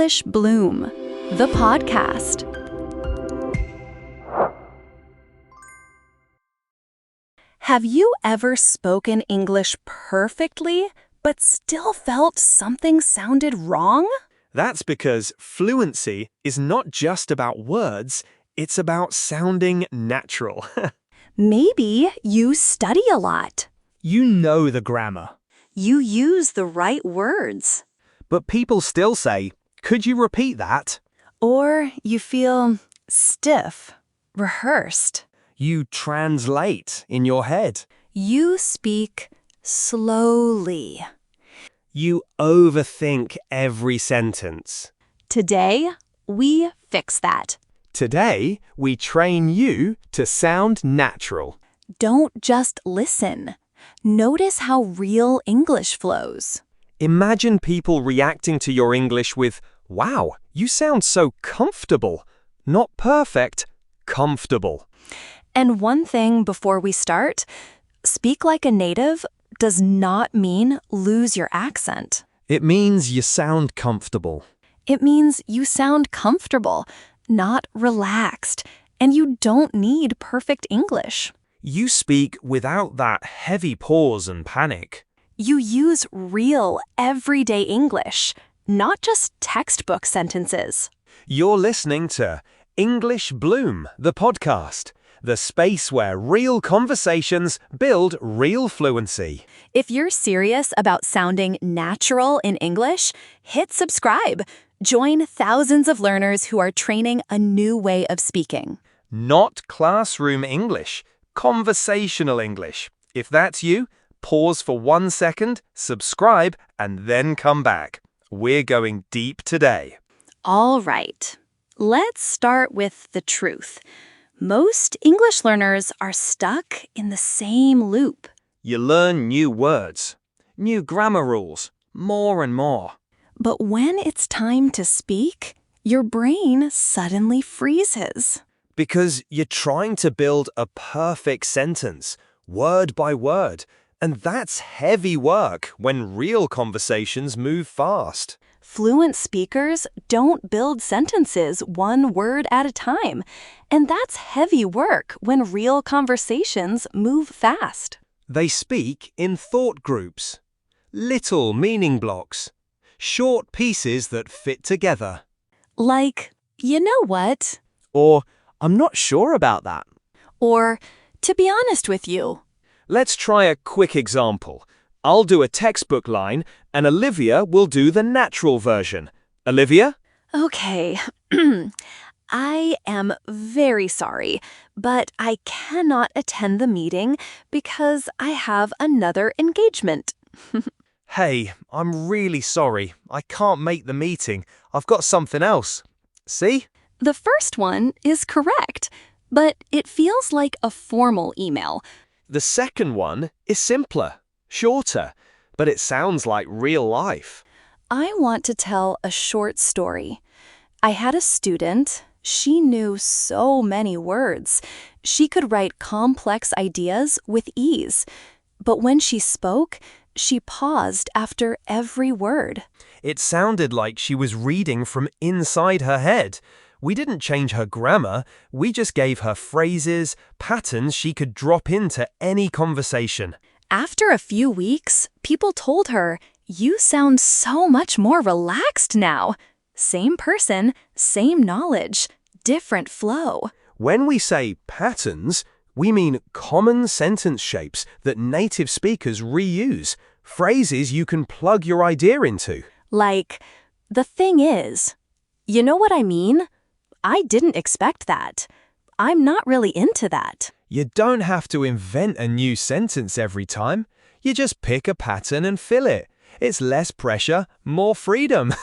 English Bloom, the podcast. Have you ever spoken English perfectly, but still felt something sounded wrong? That's because fluency is not just about words, it's about sounding natural. Maybe you study a lot. You know the grammar. You use the right words. But people still say, "Could you repeat that?" Or you feel stiff, rehearsed. You translate in your head. You speak slowly. You overthink every sentence. Today, we fix that. Today, we train you to sound natural. Don't just listen. Notice how real English flows. Imagine people reacting to your English with, "Wow, you sound so comfortable." Not perfect, comfortable. And one thing before we start, speak like a native does not mean lose your accent. It means you sound comfortable. It means you sound comfortable, not relaxed, and you don't need perfect English. You speak without that heavy pause and panic. You use real, everyday English, not just textbook sentences. You're listening to English Bloom, the podcast, the space where real conversations build real fluency. If you're serious about sounding natural in English, hit subscribe. Join thousands of learners who are training a new way of speaking. Not classroom English, conversational English. If that's you, pause for 1 second, subscribe, and then come back. We're going deep today. All right, let's start with the truth. Most English learners are stuck in the same loop. You learn new words, new grammar rules, more and more. But when it's time to speak, your brain suddenly freezes. Because you're trying to build a perfect sentence, word by word, and that's heavy work when real conversations move fast. Fluent speakers don't build sentences one word at a time, and that's heavy work when real conversations move fast. They speak in thought groups, little meaning blocks, short pieces that fit together. Like, you know what? Or, "I'm not sure about that." Or, to be honest with you. Let's try a quick example. I'll do a textbook line, and Olivia will do the natural version. Olivia? Okay, I am very sorry, but I cannot attend the meeting because I have another engagement. Hey, I'm really sorry. I can't make the meeting. I've got something else. See? The first one is correct, but it feels like a formal email. The second one is simpler, shorter, but it sounds like real life. I want to tell a short story. I had a student. She knew so many words. She could write complex ideas with ease. But when she spoke, she paused after every word. It sounded like she was reading from inside her head. We didn't change her grammar, we just gave her phrases, patterns she could drop into any conversation. After a few weeks, people told her, "You sound so much more relaxed now." Same person, same knowledge, different flow. When we say patterns, we mean common sentence shapes that native speakers reuse, phrases you can plug your idea into. Like, the thing is, you know what I mean? I didn't expect that. I'm not really into that. You don't have to invent a new sentence every time. You just pick a pattern and fill it. It's less pressure, more freedom.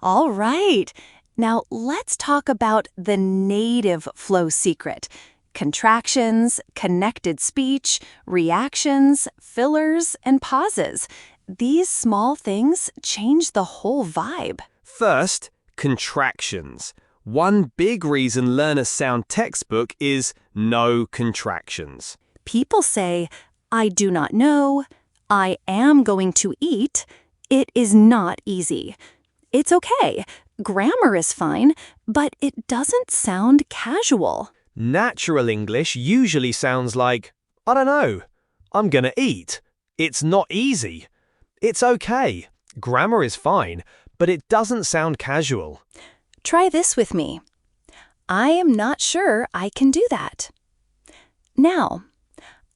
All right. Now let's talk about the native flow secret. Contractions, connected speech, reactions, fillers, and pauses. These small things change the whole vibe. First, contractions. One big reason learners sound textbook is no contractions. People say, "I do not know," "I am going to eat." It is not easy. It's okay. Grammar is fine, but it doesn't sound casual. Natural English usually sounds like, I don't know, I'm gonna eat. It's not easy. It's okay. Grammar is fine, but it doesn't sound casual. Try this with me. I am not sure I can do that. Now,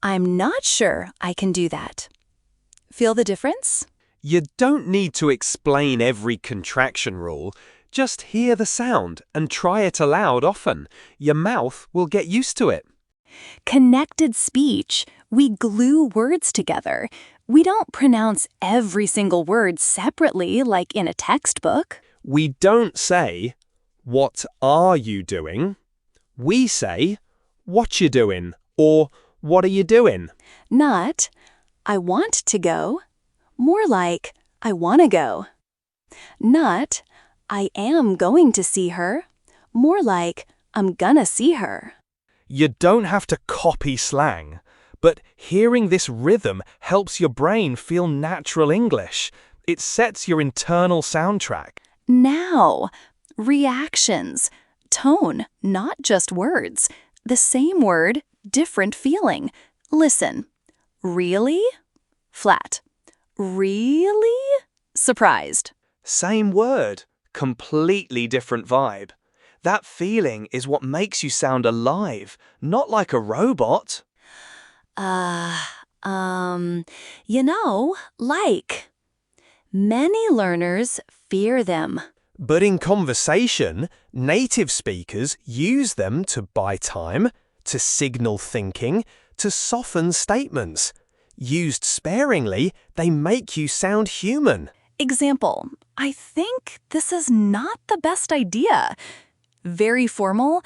I'm not sure I can do that. Feel the difference? You don't need to explain every contraction rule. Just hear the sound and try it aloud often. Your mouth will get used to it. Connected speech. We glue words together. We don't pronounce every single word separately like in a textbook. We don't say, "What are you doing?" We say, "What you doing?" or "What are you doing?" Not, I want to go. More like, I want to go. Not, I am going to see her. More like, I'm gonna see her. You don't have to copy slang, but hearing this rhythm helps your brain feel natural English. It sets your internal soundtrack. Now, reactions. Tone, not just words. The same word, different feeling. Listen. Really? Flat. Really? Surprised. Same word, completely different vibe. That feeling is what makes you sound alive, not like a robot. Like. Many learners fear them. But in conversation, native speakers use them to buy time, to signal thinking, to soften statements. Used sparingly, they make you sound human. Example, I think this is not the best idea. Very formal,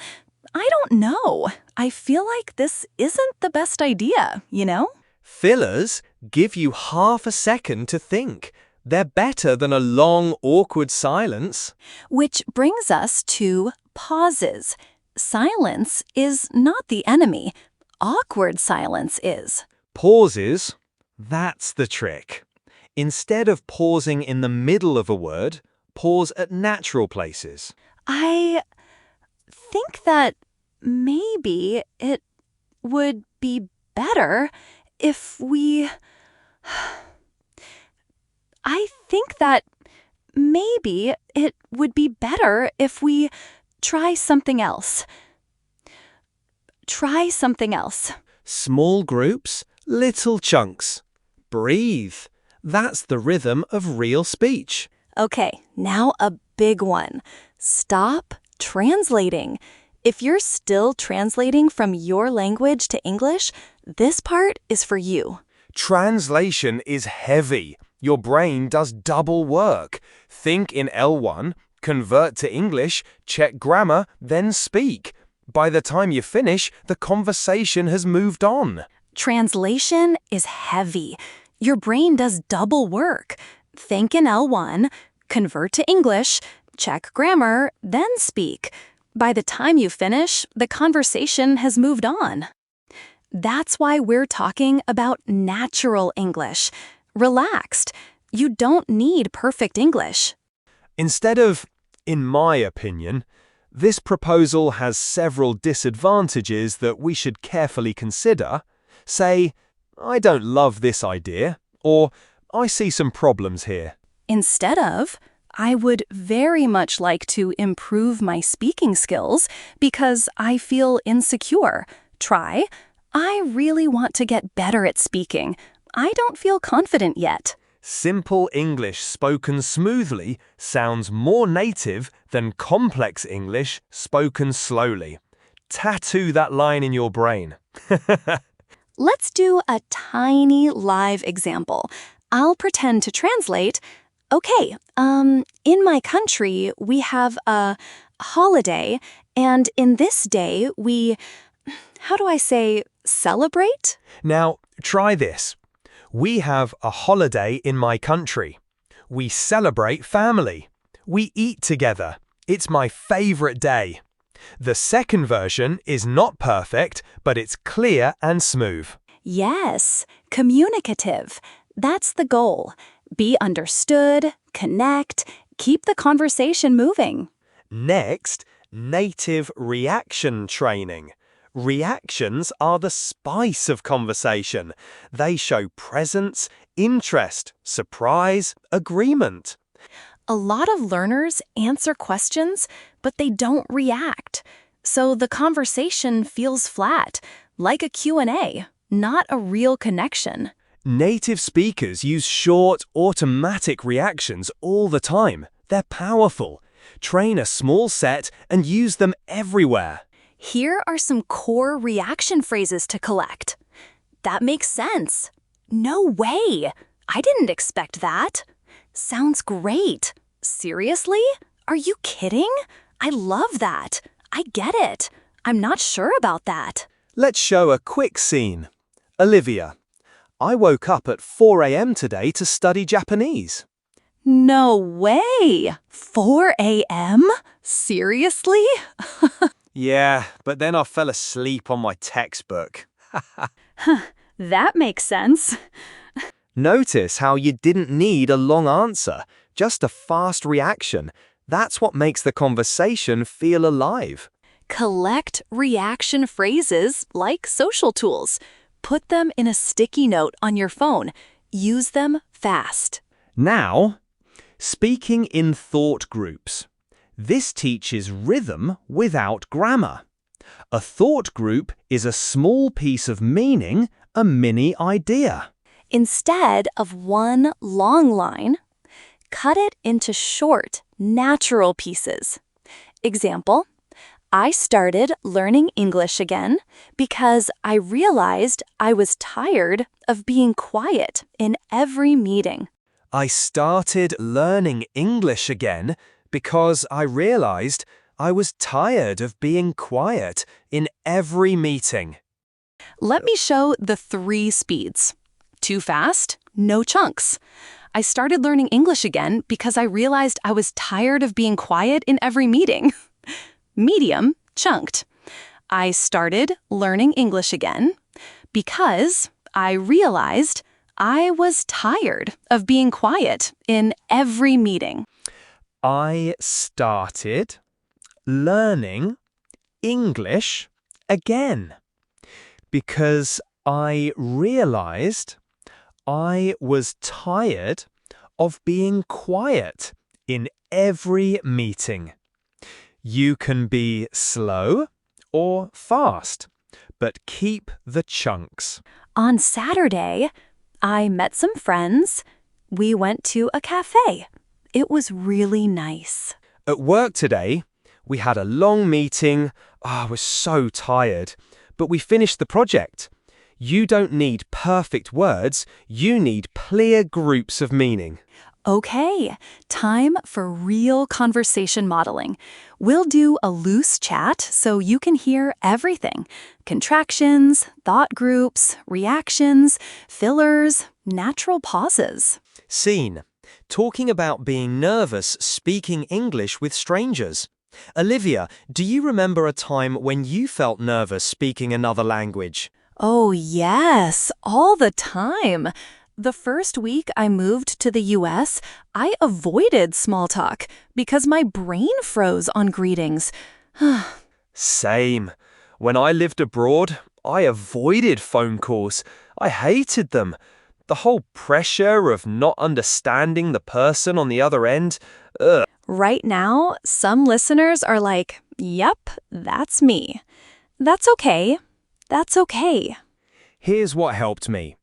I don't know. I feel like this isn't the best idea, you know? Fillers give you half a second to think. They're better than a long, awkward silence. Which brings us to pauses. Silence is not the enemy. Awkward silence is. Pauses, that's the trick. Instead of pausing in the middle of a word, pause at natural places. I think that maybe it would be better if we... I think that maybe it would be better if we try something else. Try something else. Small groups, little chunks. Breathe. That's the rhythm of real speech. Okay, now a big one. Stop translating. If you're still translating from your language to English, this part is for you. Translation is heavy. Your brain does double work. Think in L1, convert to English, check grammar, then speak. By the time you finish, the conversation has moved on. Translation is heavy. Your brain does double work. Think in L1, convert to English, check grammar, then speak. By the time you finish, the conversation has moved on. That's why we're talking about natural English. Relaxed. You don't need perfect English. Instead of, in my opinion, this proposal has several disadvantages that we should carefully consider. Say, I don't love this idea, or I see some problems here. Instead of, I would very much like to improve my speaking skills because I feel insecure. Try, I really want to get better at speaking. I don't feel confident yet. Simple English spoken smoothly sounds more native than complex English spoken slowly. Tattoo that line in your brain. Let's do a tiny live example. I'll pretend to translate. Okay, in my country, we have a holiday, and in this day, we, how do I say, celebrate? Now, try this. We have a holiday in my country. We celebrate family. We eat together. It's my favorite day. The second version is not perfect, but it's clear and smooth. Yes, communicative. That's the goal. Be understood, connect, keep the conversation moving. Next, native reaction training. Reactions are the spice of conversation. They show presence, interest, surprise, agreement. A lot of learners answer questions, but they don't react. So the conversation feels flat, like a Q&A, not a real connection. Native speakers use short, automatic reactions all the time. They're powerful. Train a small set and use them everywhere. Here are some core reaction phrases to collect. That makes sense. No way. I didn't expect that. Sounds great. Seriously? Are you kidding? I love that. I get it. I'm not sure about that. Let's show a quick scene. Olivia, I woke up at 4 a.m. today to study Japanese. No way. 4 a.m.? Seriously? Yeah, but then I fell asleep on my textbook. That makes sense. Notice how you didn't need a long answer, just a fast reaction. That's what makes the conversation feel alive. Collect reaction phrases like social tools. Put them in a sticky note on your phone. Use them fast. Now, speaking in thought groups. This teaches rhythm without grammar. A thought group is a small piece of meaning, a mini idea. Instead of one long line, cut it into short, natural pieces. Example, I started learning English again because I realized I was tired of being quiet in every meeting. I started learning English again because I realized I was tired of being quiet in every meeting. Let me show the 3 speeds. Too fast, no chunks. I started learning English again because I realized I was tired of being quiet in every meeting. Medium, chunked. I started learning English again because I realized I was tired of being quiet in every meeting. I started learning English again because I realized I was tired of being quiet in every meeting. You can be slow or fast, but keep the chunks. On Saturday, I met some friends. We went to a cafe. It was really nice. At work today, we had a long meeting. I was so tired, but we finished the project. You don't need perfect words, you need clear groups of meaning. Okay, time for real conversation modeling. We'll do a loose chat so you can hear everything. Contractions, thought groups, reactions, fillers, natural pauses. Scene. Talking about being nervous speaking English with strangers. Olivia, do you remember a time when you felt nervous speaking another language? Oh, yes, all the time. The first week I moved to the US, I avoided small talk because my brain froze on greetings. Same. When I lived abroad, I avoided phone calls. I hated them. The whole pressure of not understanding the person on the other end. Right now, some listeners are like, yep, that's me. That's okay. That's okay. Here's what helped me.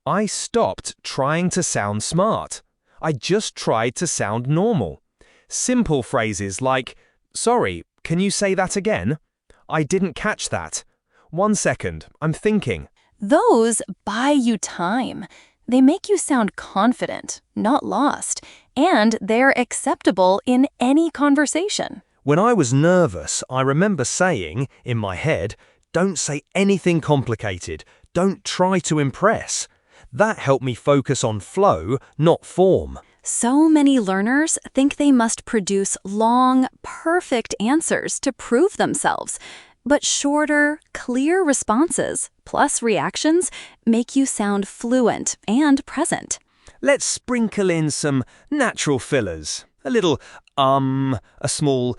I stopped trying to sound smart. I just tried to sound normal. Simple phrases like, sorry, can you say that again? I didn't catch that. 1 second, I'm thinking. Those buy you time. They make you sound confident, not lost, and they're acceptable in any conversation. When I was nervous, I remember saying, in my head, don't say anything complicated. Don't try to impress. That helped me focus on flow, not form. So many learners think they must produce long, perfect answers to prove themselves. But shorter, clear responses, plus reactions, make you sound fluent and present. Let's sprinkle in some natural fillers. A little a small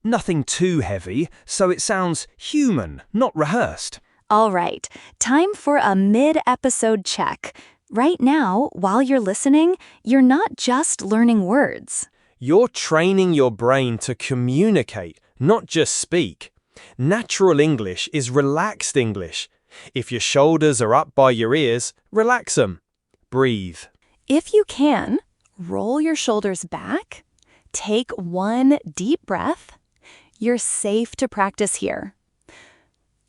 nothing too heavy, so it sounds human, not rehearsed. All right, time for a mid-episode check. Right now, while you're listening, you're not just learning words. You're training your brain to communicate, not just speak. Natural English is relaxed English. If your shoulders are up by your ears, relax them. Breathe. If you can, roll your shoulders back. Take one deep breath. You're safe to practice here.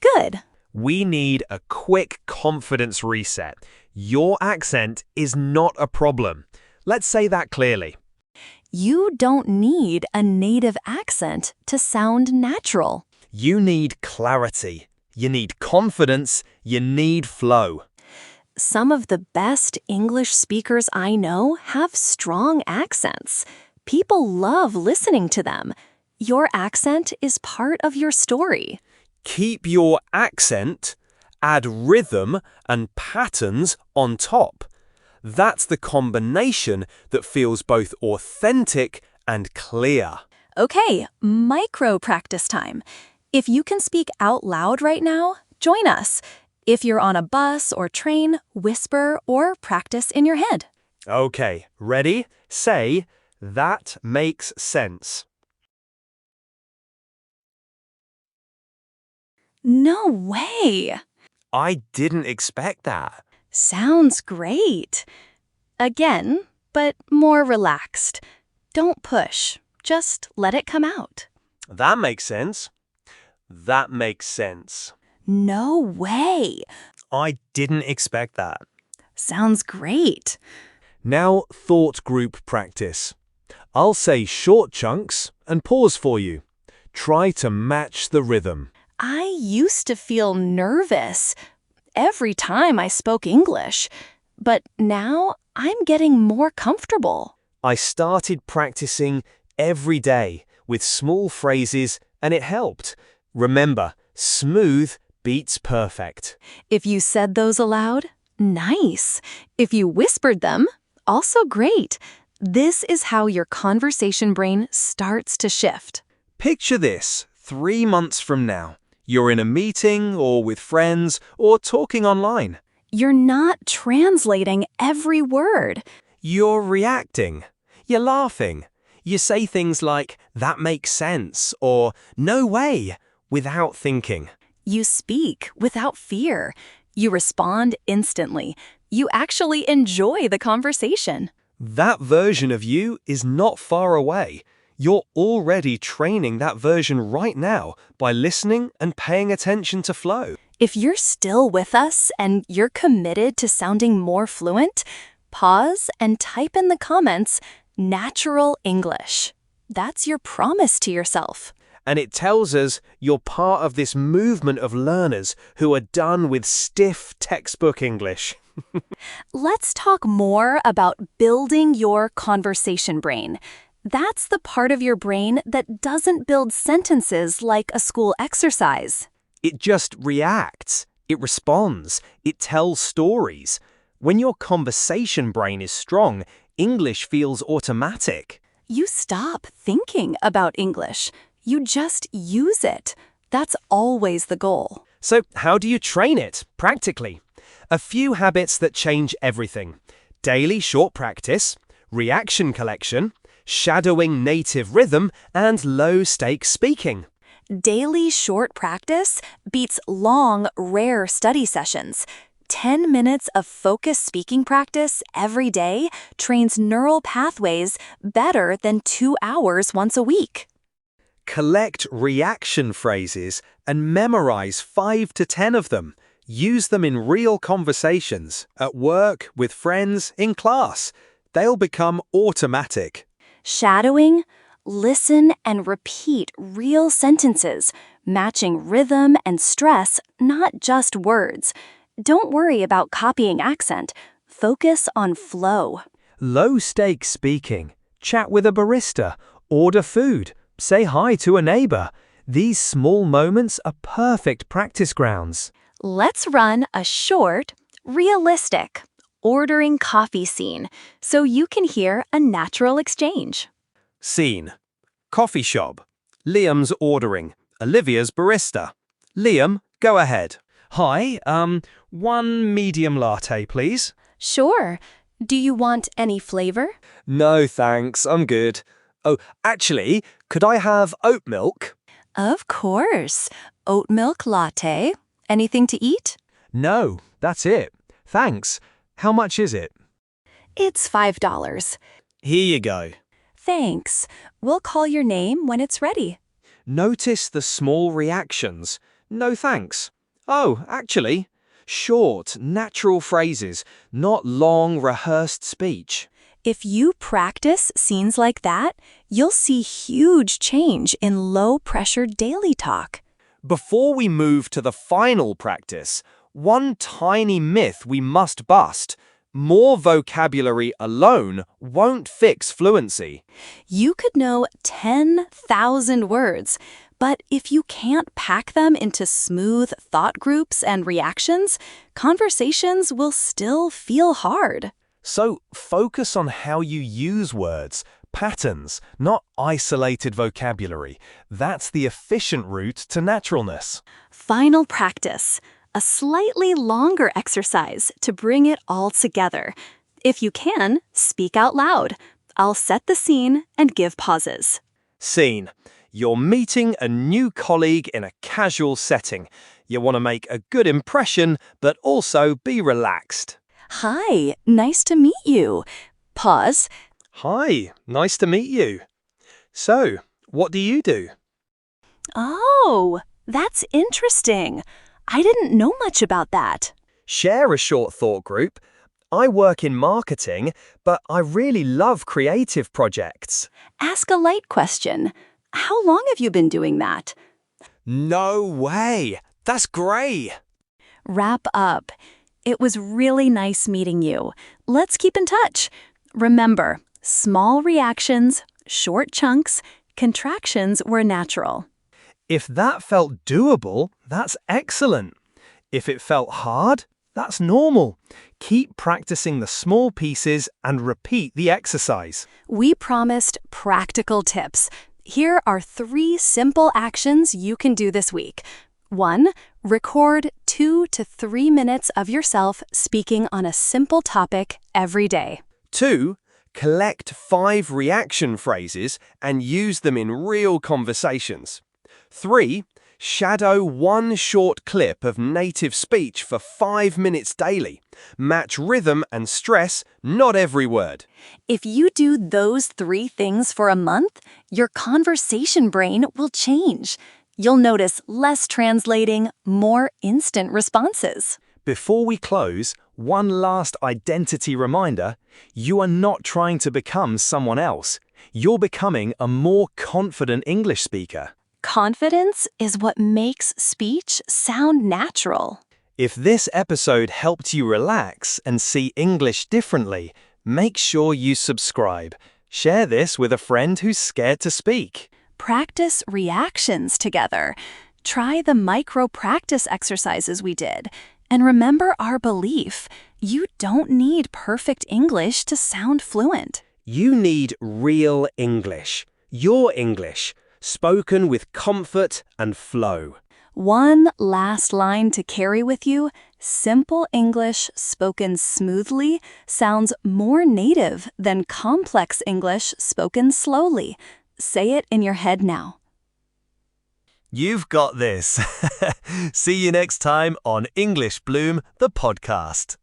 Good. We need a quick confidence reset. Your accent is not a problem. Let's say that clearly. You don't need a native accent to sound natural. You need clarity. You need confidence. You need flow. Some of the best English speakers I know have strong accents. People love listening to them. Your accent is part of your story. Keep your accent, add rhythm and patterns on top. That's the combination that feels both authentic and clear. Okay, micro practice time. If you can speak out loud right now, join us. If you're on a bus or train, whisper or practice in your head. Okay, ready? Say, that makes sense. No way! I didn't expect that. Sounds great. Again, but more relaxed. Don't push. Just let it come out. That makes sense. That makes sense. No way. I didn't expect that. Sounds great. Now, thought group practice. I'll say short chunks and pause for you. Try to match the rhythm. I used to feel nervous every time I spoke English, but now I'm getting more comfortable. I started practicing every day with small phrases and it helped. Remember, smooth beats perfect. If you said those aloud, nice. If you whispered them, also great. This is how your conversation brain starts to shift. Picture this 3 months from now. You're in a meeting or with friends or talking online. You're not translating every word. You're reacting. You're laughing. You say things like, that makes sense, or no way, without thinking. You speak without fear. You respond instantly. You actually enjoy the conversation. That version of you is not far away. You're already training that version right now by listening and paying attention to flow. If you're still with us and you're committed to sounding more fluent, pause and type in the comments, natural English. That's your promise to yourself. And it tells us you're part of this movement of learners who are done with stiff textbook English. Let's talk more about building your conversation brain. That's the part of your brain that doesn't build sentences like a school exercise. It just reacts. It responds. It tells stories. When your conversation brain is strong, English feels automatic. You stop thinking about English. You just use it. That's always the goal. So how do you train it, practically? A few habits that change everything. Daily short practice, reaction collection, shadowing native rhythm, and low-stakes speaking. Daily short practice beats long, rare study sessions. 10 minutes of focused speaking practice every day trains neural pathways better than 2 hours once a week. Collect reaction phrases and memorize 5 to 10 of them. Use them in real conversations, at work, with friends, in class. They'll become automatic. Shadowing, listen and repeat real sentences, matching rhythm and stress, not just words. Don't worry about copying accent. Focus on flow. Low-stakes speaking. Chat with a barista. Order food. Say hi to a neighbor. These small moments are perfect practice grounds. Let's run a short, realistic, ordering coffee scene, so you can hear a natural exchange. Scene. Coffee shop. Liam's ordering. Olivia's barista. Liam, go ahead. Hi, one medium latte, please. Sure. Do you want any flavor? No, thanks, I'm good. Oh, actually, could I have oat milk? Of course. Oat milk latte. Anything to eat? No, that's it. Thanks. How much is it? It's $5. Here you go. Thanks. We'll call your name when it's ready. Notice the small reactions. No thanks. Oh, actually, short, natural phrases, not long, rehearsed speech. If you practice scenes like that, you'll see huge change in low-pressure daily talk. Before we move to the final practice, one tiny myth we must bust. More vocabulary alone won't fix fluency. You could know 10,000 words, but if you can't pack them into smooth thought groups and reactions, conversations will still feel hard. So focus on how you use words, patterns, not isolated vocabulary. That's the efficient route to naturalness. Final practice. A slightly longer exercise to bring it all together. If you can, speak out loud. I'll set the scene and give pauses. Scene. You're meeting a new colleague in a casual setting. You want to make a good impression, but also be relaxed. Hi, nice to meet you. Pause. Hi, nice to meet you. So, what do you do? Oh, that's interesting. I didn't know much about that. Share a short thought group. I work in marketing, but I really love creative projects. Ask a light question. How long have you been doing that? No way! That's great! Wrap up. It was really nice meeting you. Let's keep in touch. Remember, small reactions, short chunks, contractions were natural. If that felt doable, that's excellent. If it felt hard, that's normal. Keep practicing the small pieces and repeat the exercise. We promised practical tips. Here are 3 simple actions you can do this week. 1. Record 2 to 3 minutes of yourself speaking on a simple topic every day. 2. Collect 5 reaction phrases and use them in real conversations. 3. Shadow 1 short clip of native speech for 5 minutes daily. Match rhythm and stress, not every word. If you do those 3 things for a month, your conversation brain will change. You'll notice less translating, more instant responses. Before we close, one last identity reminder. You are not trying to become someone else. You're becoming a more confident English speaker. Confidence is what makes speech sound natural. If this episode helped you relax and see English differently, make sure you subscribe. Share this with a friend who's scared to speak. Practice reactions together. Try the micro-practice exercises we did. And remember our belief, you don't need perfect English to sound fluent. You need real English. Your English, spoken with comfort and flow. One last line to carry with you. Simple English spoken smoothly sounds more native than complex English spoken slowly. Say it in your head now. You've got this. See you next time on English Bloom, the podcast.